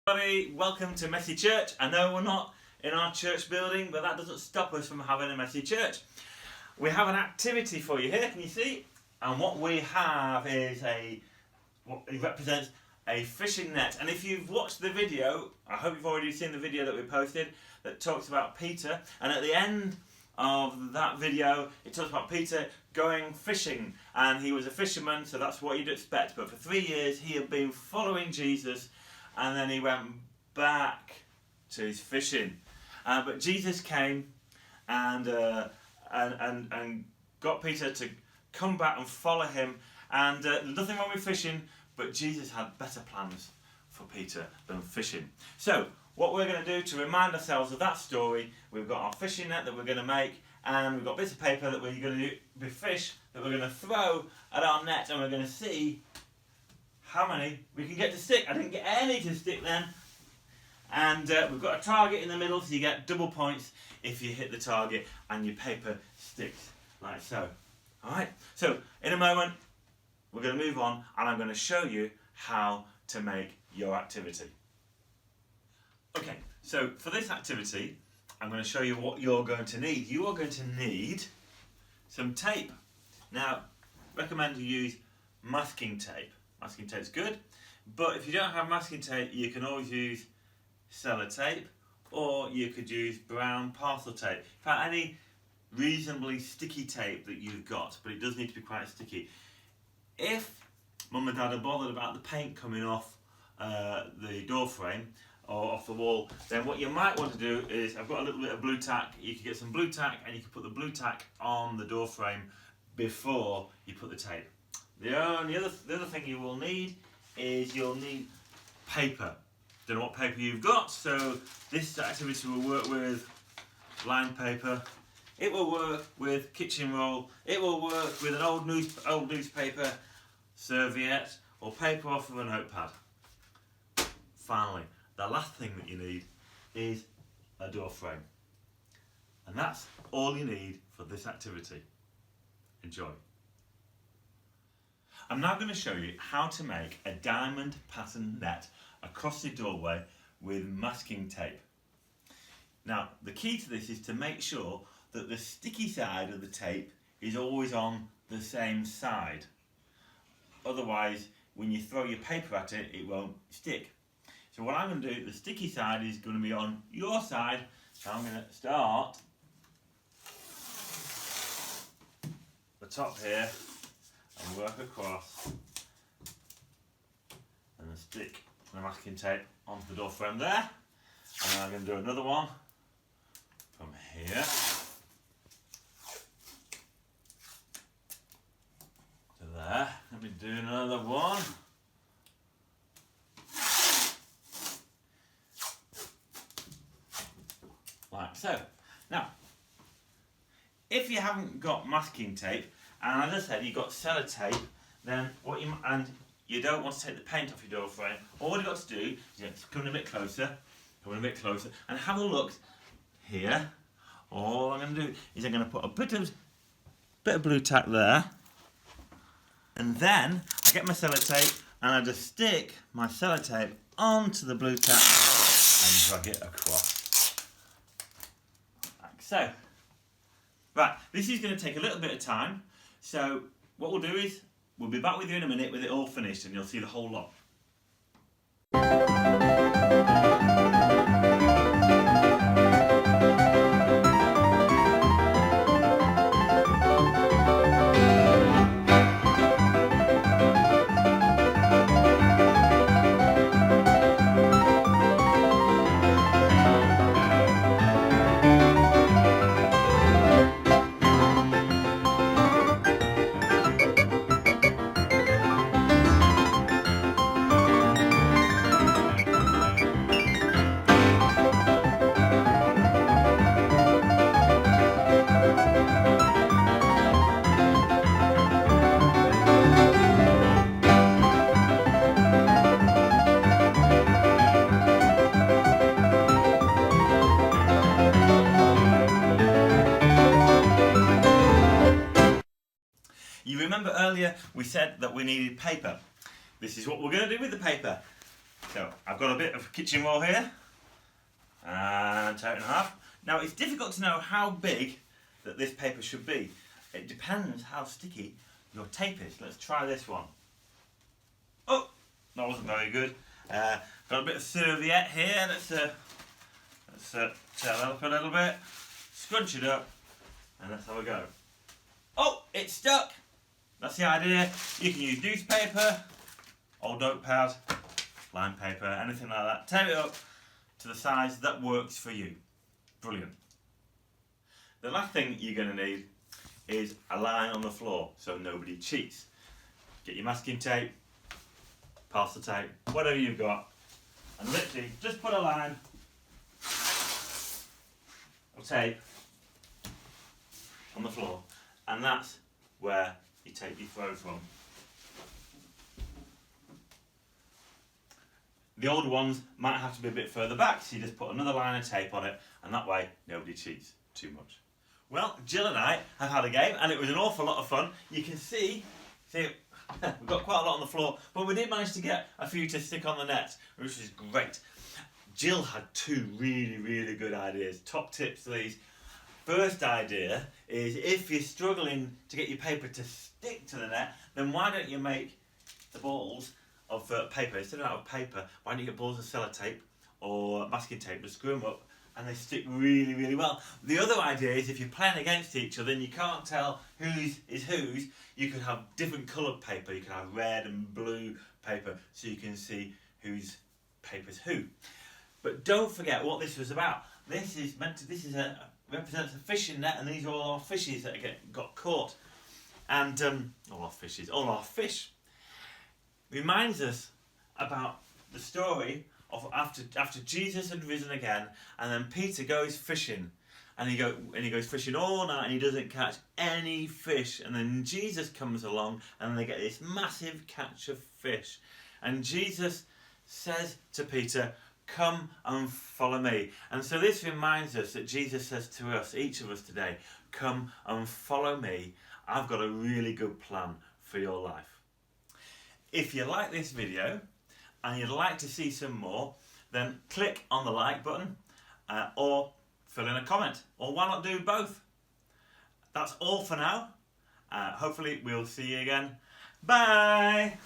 Everybody, welcome to Messy Church. I know we're not in our church building, but that doesn't stop us from having a messy church. We have an activity for you here, can you see? And what we have is what it represents a fishing net. And if you've watched the video, I hope you've already seen the video that we posted that talks about Peter. And at the end of that video, it talks about Peter going fishing. And he was a fisherman, so that's what you'd expect. But for 3 years, he had been following Jesus. And then he went back to his fishing. But Jesus came and got Peter to come back and follow him. And nothing wrong with fishing, but Jesus had better plans for Peter than fishing. So what we're going to do to remind ourselves of that story, we've got our fishing net that we're going to make, and we've got bits of paper that we're going to do with fish that we're going to throw at our net, and we're going to see how many we can get to stick. I didn't get any to stick then. And we've got a target in the middle, so you get double points if you hit the target and your paper sticks like so. Alright, so in a moment we're going to move on and I'm going to show you how to make your activity. Okay, so for this activity I'm going to show you what you're going to need. You are going to need some tape. Now, recommend you use masking tape. Masking tape's good, but if you don't have masking tape, you can always use sellotape, or you could use brown parcel tape. In fact, any reasonably sticky tape that you've got, but it does need to be quite sticky. If Mum and Dad are bothered about the paint coming off the door frame or off the wall, then what you might want to do is, I've got a little bit of blue tack. You can get some blue tack and you can put the blue tack on the door frame before you put the tape. The other thing you will need is you'll need paper. Don't know what paper you've got, so this activity will work with lined paper. It will work with kitchen roll. It will work with an old newspaper serviette or paper off of a notepad. Finally, the last thing that you need is a door frame. And that's all you need for this activity. Enjoy. I'm now going to show you how to make a diamond pattern net across the doorway with masking tape. Now, the key to this is to make sure that the sticky side of the tape is always on the same side. Otherwise, when you throw your paper at it, it won't stick. So what I'm going to do, the sticky side is going to be on your side. So I'm going to start the top here and work across and then stick the masking tape onto the door frame there. And then I'm going to do another one from here to there. Let me do another one. Like so. Now, if you haven't got masking tape, and as I said, you've got sellotape, then and you don't want to take the paint off your door frame, all you've got to do is just come in a bit closer, and have a look here. All I'm going to do is I'm going to put a bit of blue tack there, and then I get my sellotape and I just stick my sellotape onto the blue tack and drag it across. Like so. Right, this is going to take a little bit of time, so what we'll do is we'll be back with you in a minute with it all finished and you'll see the whole lot. You remember earlier we said that we needed paper. This is what we're going to do with the paper. So I've got a bit of kitchen roll here and tear it in half. Now it's difficult to know how big that this paper should be. It depends how sticky your tape is. Let's try this one. Oh, that wasn't very good. Got a bit of serviette here. Let's tear that up a little bit, scrunch it up, and let's have a go. Oh, it's stuck. That's the idea. You can use newspaper, old notepad, line paper, anything like that. Tear it up to the size that works for you. Brilliant. The last thing you're going to need is a line on the floor so nobody cheats. Get your masking tape, parcel tape, whatever you've got, and literally just put a line of tape on the floor, and that's where you take your throw from. The older ones might have to be a bit further back, so you just put another line of tape on it, and that way nobody cheats too much. Well, Jill and I have had a game, and it was an awful lot of fun. You can see we've got quite a lot on the floor, but we did manage to get a few to stick on the net, which is great. Jill had two really good ideas. Top tips for these. First idea is, if you're struggling to get your paper to stick to the net, then why don't you make the balls of paper, instead of out of paper, why don't you get balls of sellotape or masking tape to screw them up, and they stick really well. The other idea is, if you're playing against each other and you can't tell whose is whose, you could have different coloured paper. You could have red and blue paper, so you can see whose paper's who. But don't forget what this was about. This represents a fishing net, and these are all our fishes that got caught. And all our fish. Reminds us about the story of after Jesus had risen again, and then Peter goes fishing, and he goes fishing all night, and he doesn't catch any fish, and then Jesus comes along, and they get this massive catch of fish, and Jesus says to Peter, "Come and follow me." And so this reminds us that Jesus says to us, each of us today, "Come and follow me. I've got a really good plan for your life." If you like this video and you'd like to see some more, then click on the like button or fill in a comment, or why not do both? That's all for now. Hopefully we'll see you again. Bye!